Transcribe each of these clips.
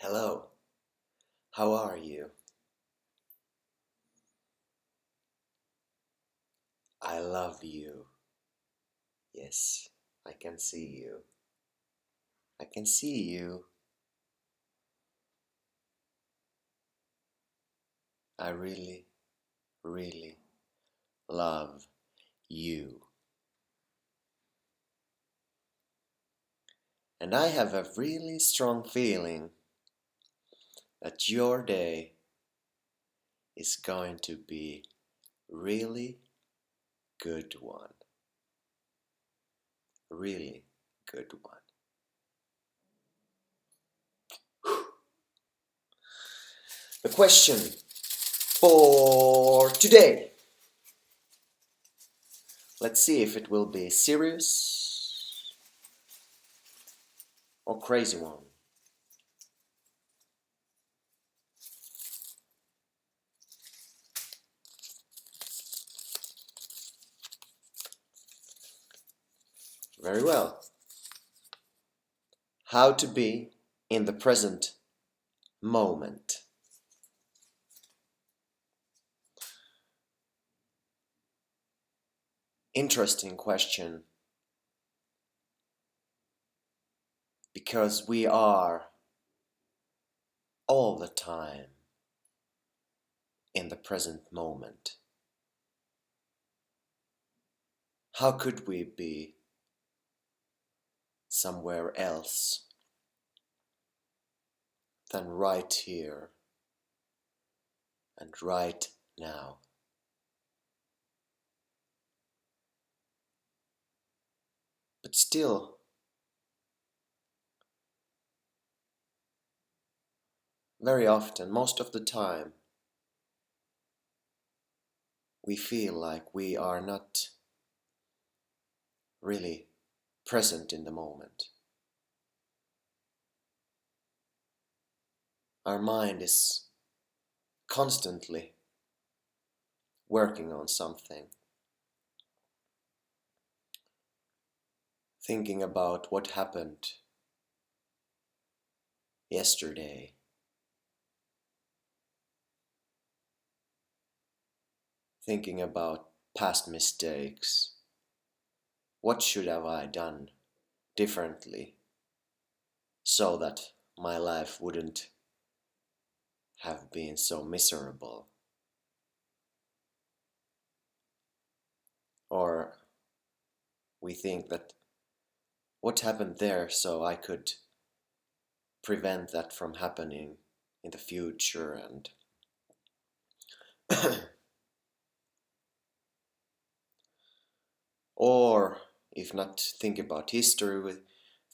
Hello, how are you? I love you. Yes, I can see you. I can see you. I really, really love you. And I have a really strong feeling that your day is going to be really good one. Really good one. The question for today. Let's see if it will be serious or crazy one. Very well. How to be in the present moment. Interesting question, because we are all the time in the present moment. How could we be somewhere else than right here and right now? But still, very often, most of the time, we feel like we are not really present in the moment. Our mind is constantly working on something, thinking about what happened yesterday, thinking about past mistakes. What should have I done differently so that my life wouldn't have been so miserable? Or we think that what happened there so I could prevent that from happening in the future, and or if not think about history, we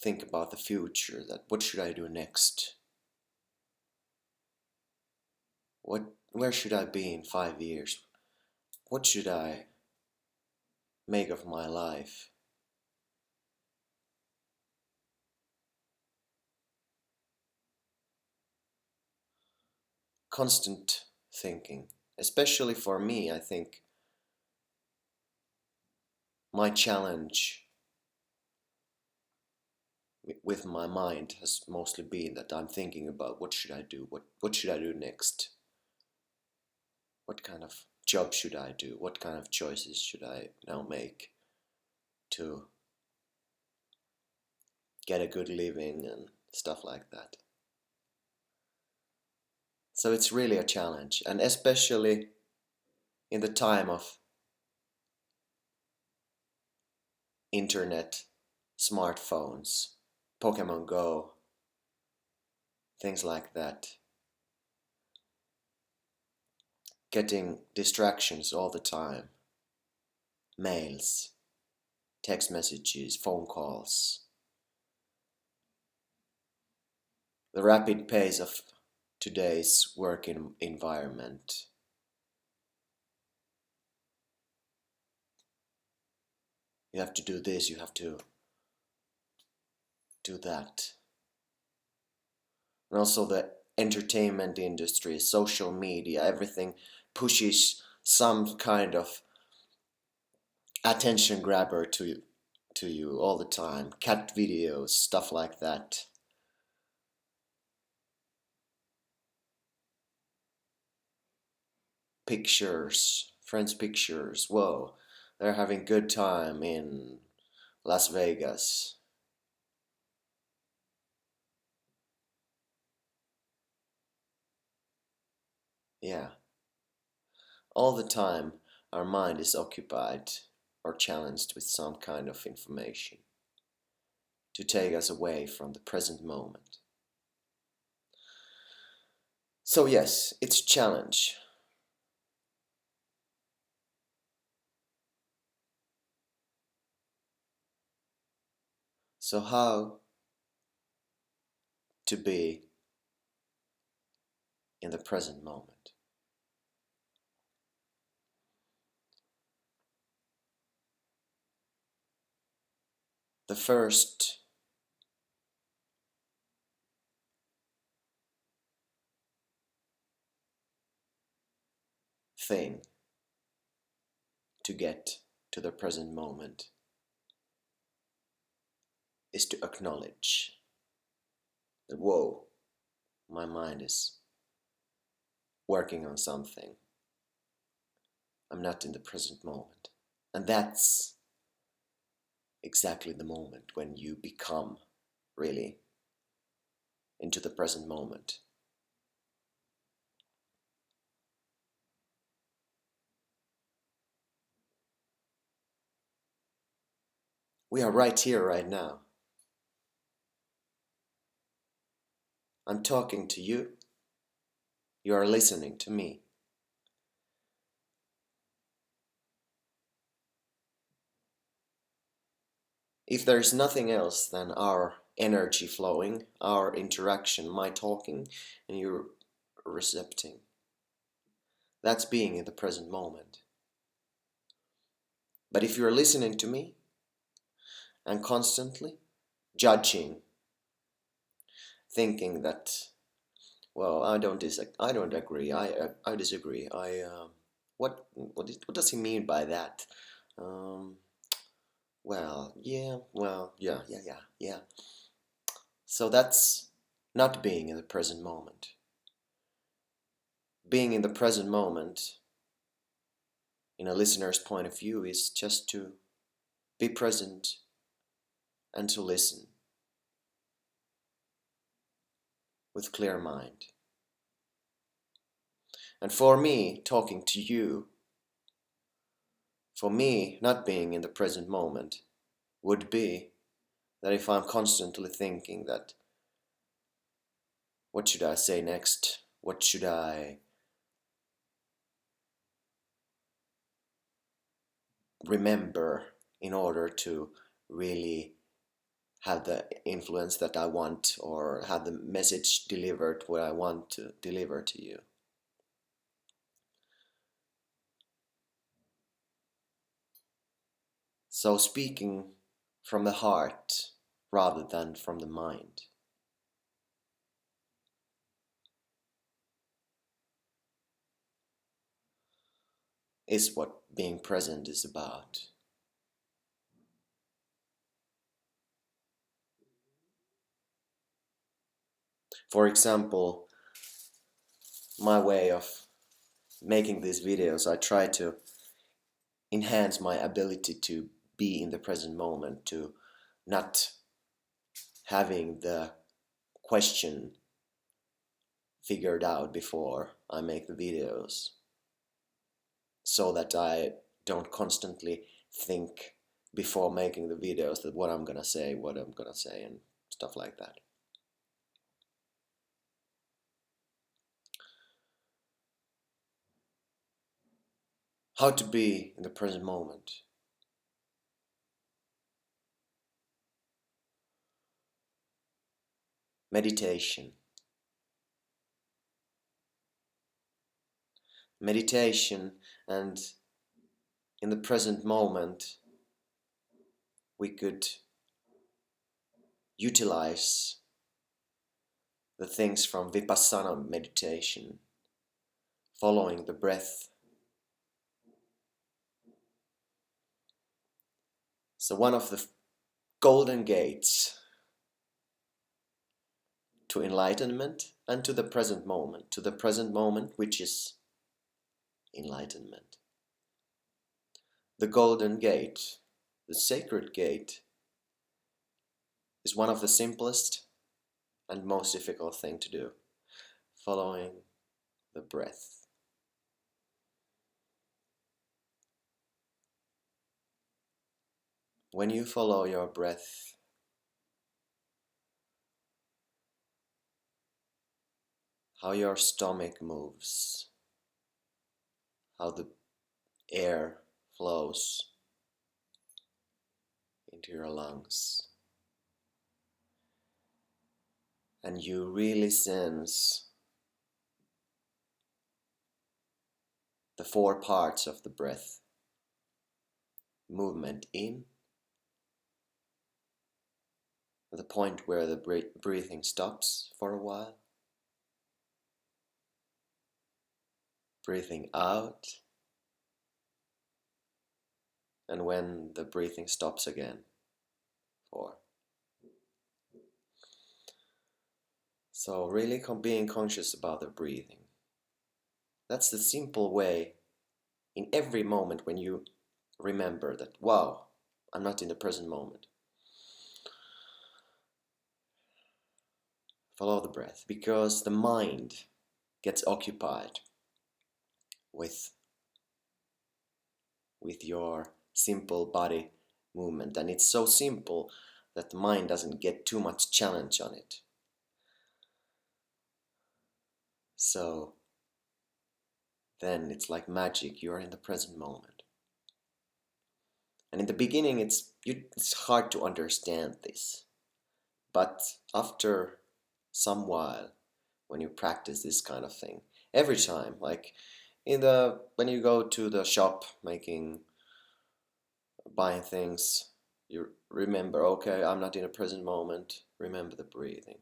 think about the future, that what should I do next? Where should I be in 5 years? What should I make of my life? Constant thinking. Especially for me, I think my challenge with my mind has mostly been that I'm thinking about what should I do? What should I do next? What kind of job should I do? What kind of choices should I now make to get a good living and stuff like that? So it's really a challenge, and especially in the time of internet, smartphones, Pokemon Go, things like that. Getting distractions all the time. Mails, text messages, phone calls. The rapid pace of today's working environment. You have to do this, you have to do that. And also the entertainment industry, social media, everything pushes some kind of attention grabber to you all the time. Cat videos, stuff like that. pictures, friends' pictures. Whoa, they're having good time in Las Vegas. Yeah, all the time our mind is occupied or challenged with some kind of information to take us away from the present moment. So yes, it's a challenge. So how to be in the present moment? The first thing to get to the present moment is to acknowledge that, whoa, my mind is working on something. I'm not in the present moment. And that's exactly the moment when you become really into the present moment. We are right here, right now. I'm talking to you. You are listening to me. If there is nothing else than our energy flowing, our interaction, my talking, and you recepting, that's being in the present moment. But if you're listening to me and constantly judging, thinking that, well, I don't agree, I disagree, what does he mean by that? Um, yeah. So that's not being in the present moment. Being in the present moment, in a listener's point of view, is just to be present and to listen with clear mind. And for me, talking to you, for me, not being in the present moment would be that if I'm constantly thinking that, what should I say next? What should I remember in order to really have the influence that I want, or have the message delivered what I want to deliver to you? So speaking from the heart rather than from the mind is what being present is about. For example, my way of making these videos, I try to enhance my ability to be in the present moment, to not having the question figured out before I make the videos, so that I don't constantly think before making the videos that what I'm gonna say, and stuff like that. How to be in the present moment. Meditation. Meditation, and in the present moment we could utilize the things from Vipassana meditation, following the breath. So one of the golden gates to enlightenment and to the present moment which is enlightenment. The Golden Gate, the Sacred Gate, is one of the simplest and most difficult thing to do, following the breath. When you follow your breath, how your stomach moves, how the air flows into your lungs, and you really sense the four parts of the breath: movement in, the point where the breathing stops for a while, breathing out, and when the breathing stops again. 4. So really being conscious about the breathing. That's the simple way in every moment when you remember that, wow, I'm not in the present moment. Follow the breath, because the mind gets occupied with your simple body movement, and it's so simple that the mind doesn't get too much challenge on it. So then it's like magic, you're in the present moment. And in the beginning it's hard to understand this, but after some while, when you practice this kind of thing, every time, like when you go to the shop buying things, you remember, okay, I'm not in a present moment, remember the breathing.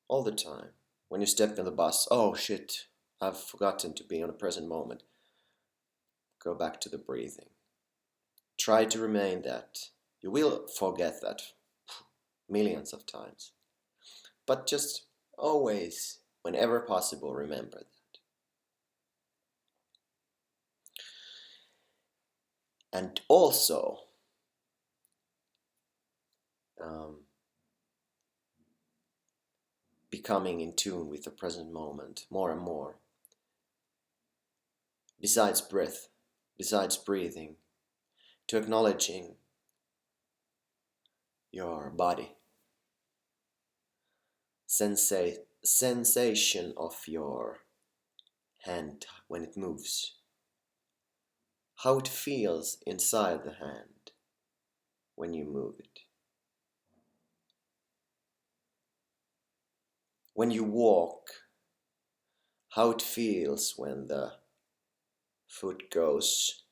All the time. When you step in the bus, oh shit, I've forgotten to be in a present moment. Go back to the breathing. Try to remain that. You will forget that millions of times. But just always, whenever possible, remember that. And also, becoming in tune with the present moment more and more. Besides breath, besides breathing, to acknowledging your body, sensation of your hand when it moves, how it feels inside the hand when you move it. When you walk, how it feels when the foot goes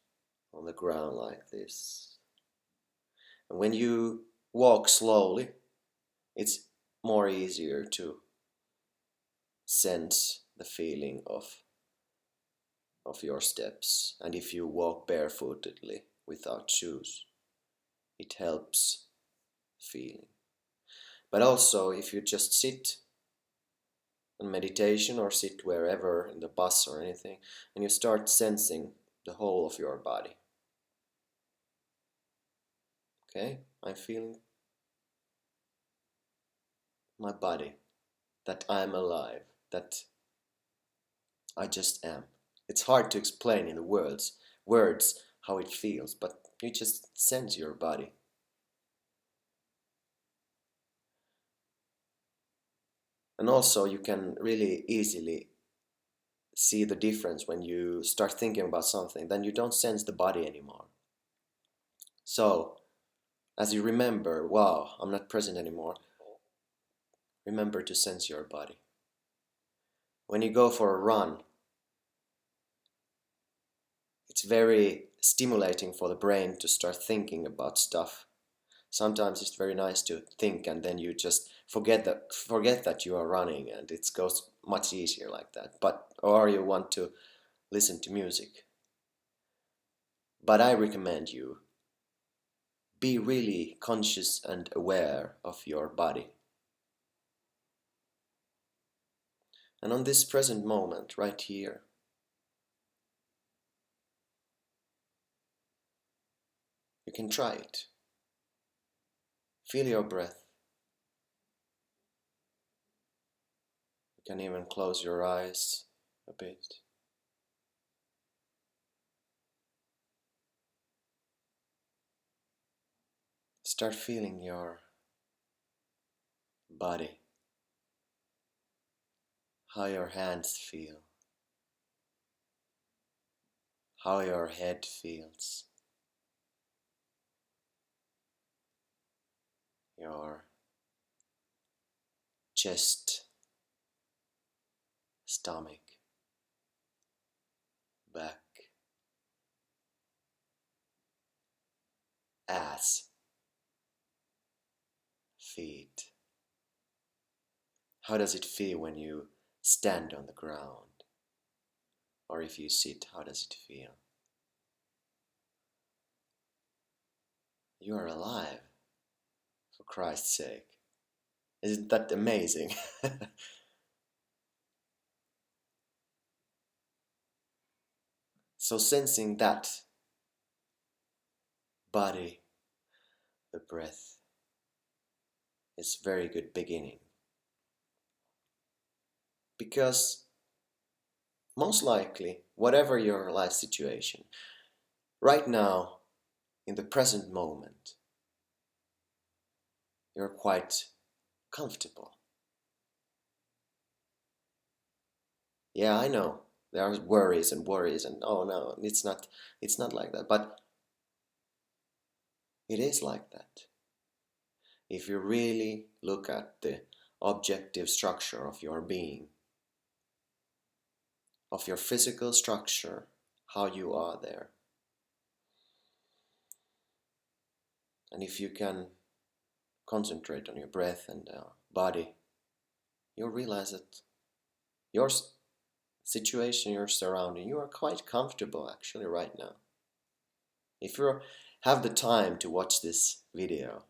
on the ground like this. And when you walk slowly, it's more easier to sense the feeling of your steps. And if you walk barefootedly without shoes, it helps feeling. But also, if you just sit in meditation or sit wherever, in the bus or anything, and you start sensing the whole of your body. Okay, I'm feeling my body, that I'm alive, that I just am. It's hard to explain in the words how it feels, but you just sense your body. And also you can really easily see the difference when you start thinking about something, then you don't sense the body anymore. So, as you remember, wow, I'm not present anymore, remember to sense your body. When you go for a run, it's very stimulating for the brain to start thinking about stuff. Sometimes it's very nice to think and then you just forget that you are running, and it goes much easier like that. Or you want to listen to music. But I recommend you be really conscious and aware of your body. And on this present moment, right here, can try it. Feel your breath. You can even close your eyes a bit. Start feeling your body, how your hands feel, how your head feels, your chest, stomach, back, ass, feet. How does it feel when you stand on the ground? Or if you sit, how does it feel? You are alive, for Christ's sake. Isn't that amazing? So sensing that body, the breath, is a very good beginning. Because most likely, whatever your life situation, right now, in the present moment, you're quite comfortable. Yeah, I know. There are worries and oh no, it's not like that. But it is like that. If you really look at the objective structure of your being, of your physical structure, how you are there. And if you can concentrate on your breath and body, you'll realize that your situation, your surrounding, you are quite comfortable actually right now. If you have the time to watch this video,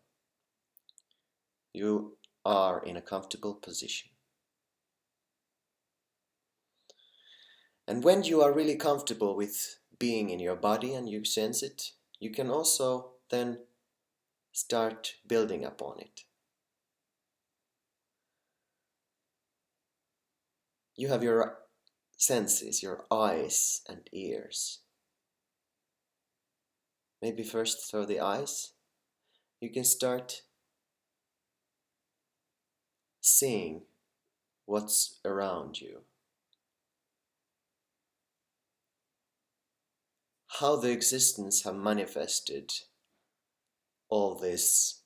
you are in a comfortable position. And when you are really comfortable with being in your body and you sense it, you can also then start building upon it. You have your senses, your eyes and ears. Maybe first through the eyes, you can start seeing what's around you. How the existence have manifested all this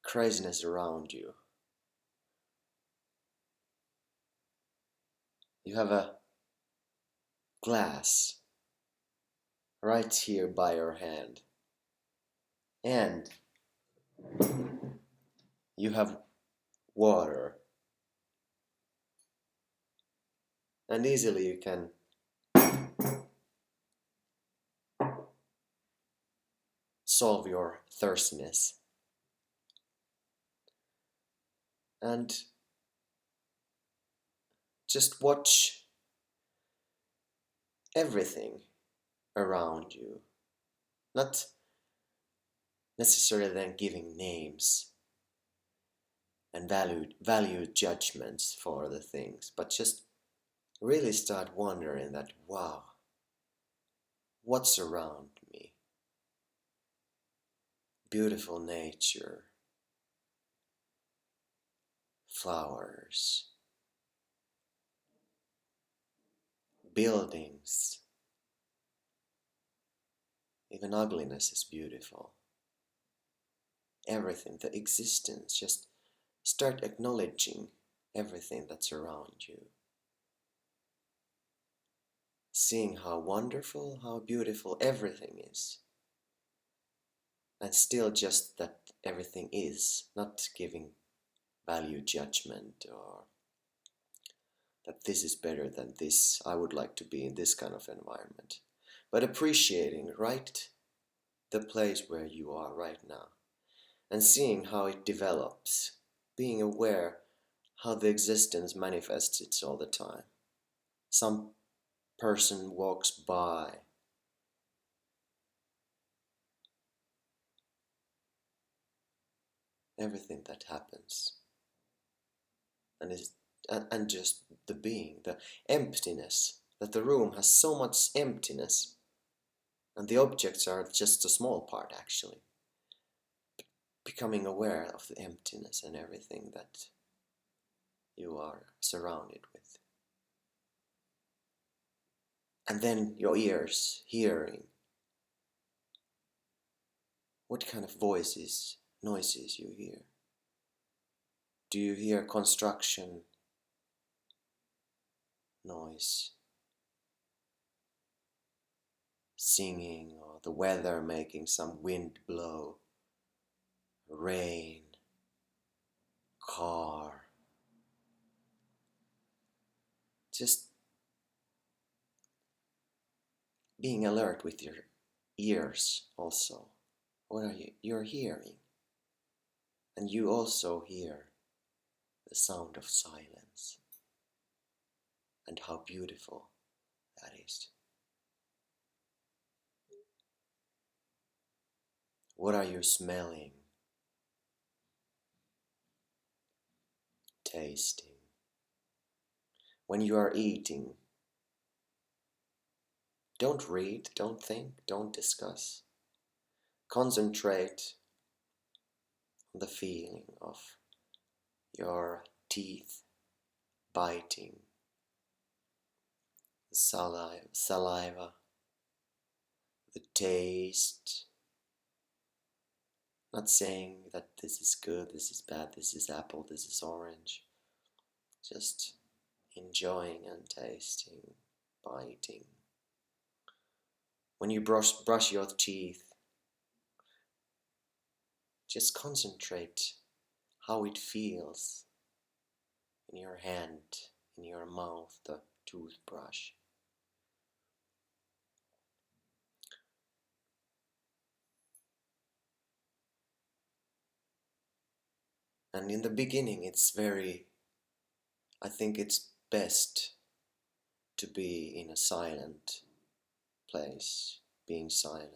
craziness around you. You have a glass right here by your hand, and you have water, and easily you can solve your thirstiness. And just watch everything around you, not necessarily then giving names and value judgments for the things, but just really start wondering that, wow, what's around me? Beautiful nature, flowers, buildings, even ugliness is beautiful. Everything, the existence, just start acknowledging everything that's around you. Seeing how wonderful, how beautiful everything is. And still just that everything is, not giving value judgment or that this is better than this, I would like to be in this kind of environment. But appreciating right the place where you are right now and seeing how it develops, being aware how the existence manifests it all the time. Some person walks by everything that happens, and and just the being, the emptiness, that the room has so much emptiness, and the objects are just a small part actually. Becoming aware of the emptiness and everything that you are surrounded with. And then your ears hearing what kind of voices, noises you hear. Do you hear construction noise, singing, or the weather making some wind blow, rain, car? Just being alert with your ears also. What are you're hearing? And you also hear the sound of silence, and how beautiful that is. What are you smelling, tasting? When you are eating, don't read, don't think, don't discuss. Concentrate on the feeling of your teeth biting, the saliva, the taste. Not saying that this is good, this is bad, this is apple, this is orange. Just enjoying and tasting, biting. When you brush your teeth, just concentrate how it feels in your hand, in your mouth, the toothbrush. And in the beginning I think it's best to be in a silent place, being silent.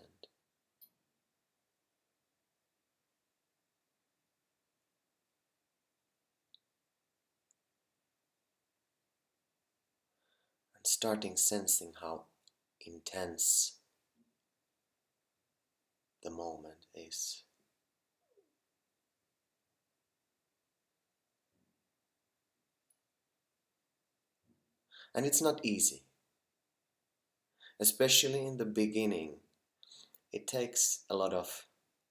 And starting sensing how intense the moment is. And it's not easy, especially in the beginning. It takes a lot of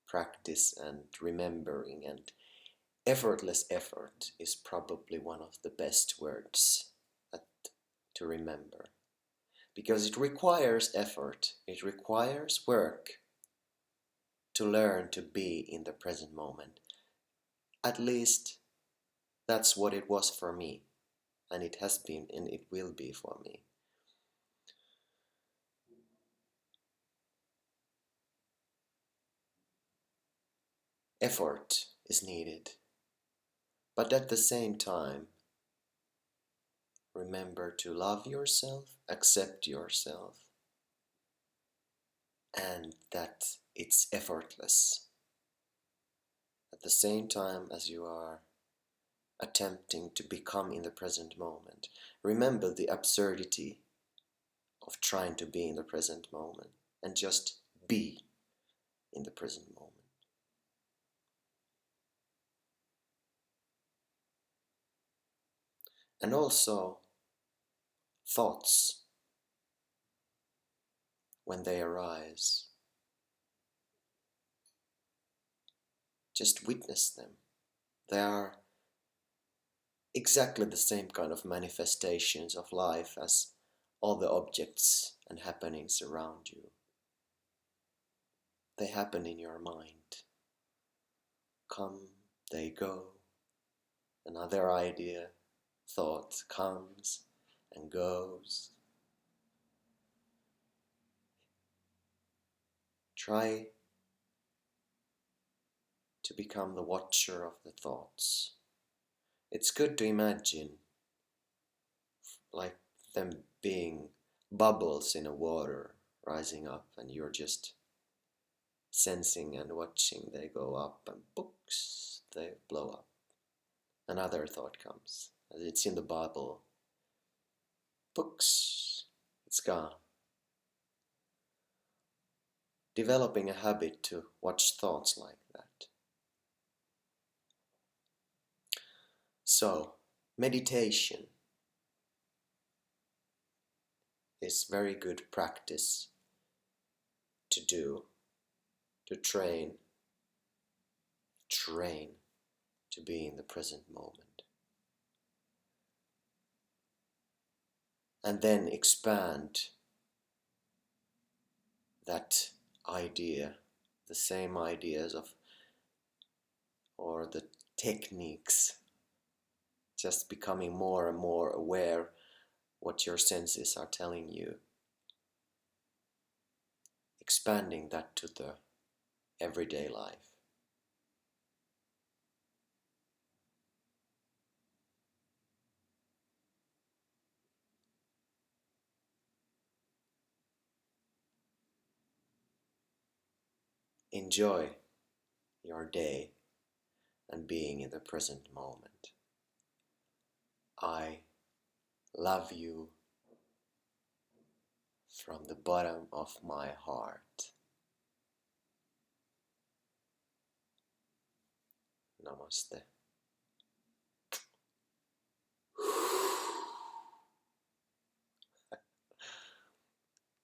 practice and remembering, and effortless effort is probably one of the best words to remember, because it requires effort, it requires work to learn to be in the present moment. At least that's what it was for me, and it has been and it will be for me. Effort is needed, but at the same time, remember to love yourself, accept yourself, and that it's effortless. At the same time as you are attempting to become in the present moment, remember the absurdity of trying to be in the present moment and just be in the present moment. And also, thoughts, when they arise, just witness them. They are exactly the same kind of manifestations of life as all the objects and happenings around you. They happen in your mind. Come, they go. Another idea, thought comes and goes. Try to become the watcher of the thoughts. It's good to imagine like them being bubbles in a water rising up, and you're just sensing and watching they go up, and books they blow up. Another thought comes. It's in the Bible. Books, it's gone. Developing a habit to watch thoughts like that. So, meditation is very good practice to do, to train to be in the present moment. And then expand that idea, the same ideas of, or the techniques, just becoming more and more aware what your senses are telling you. Expanding that to the everyday life. Enjoy your day and being in the present moment. I love you from the bottom of my heart. Namaste.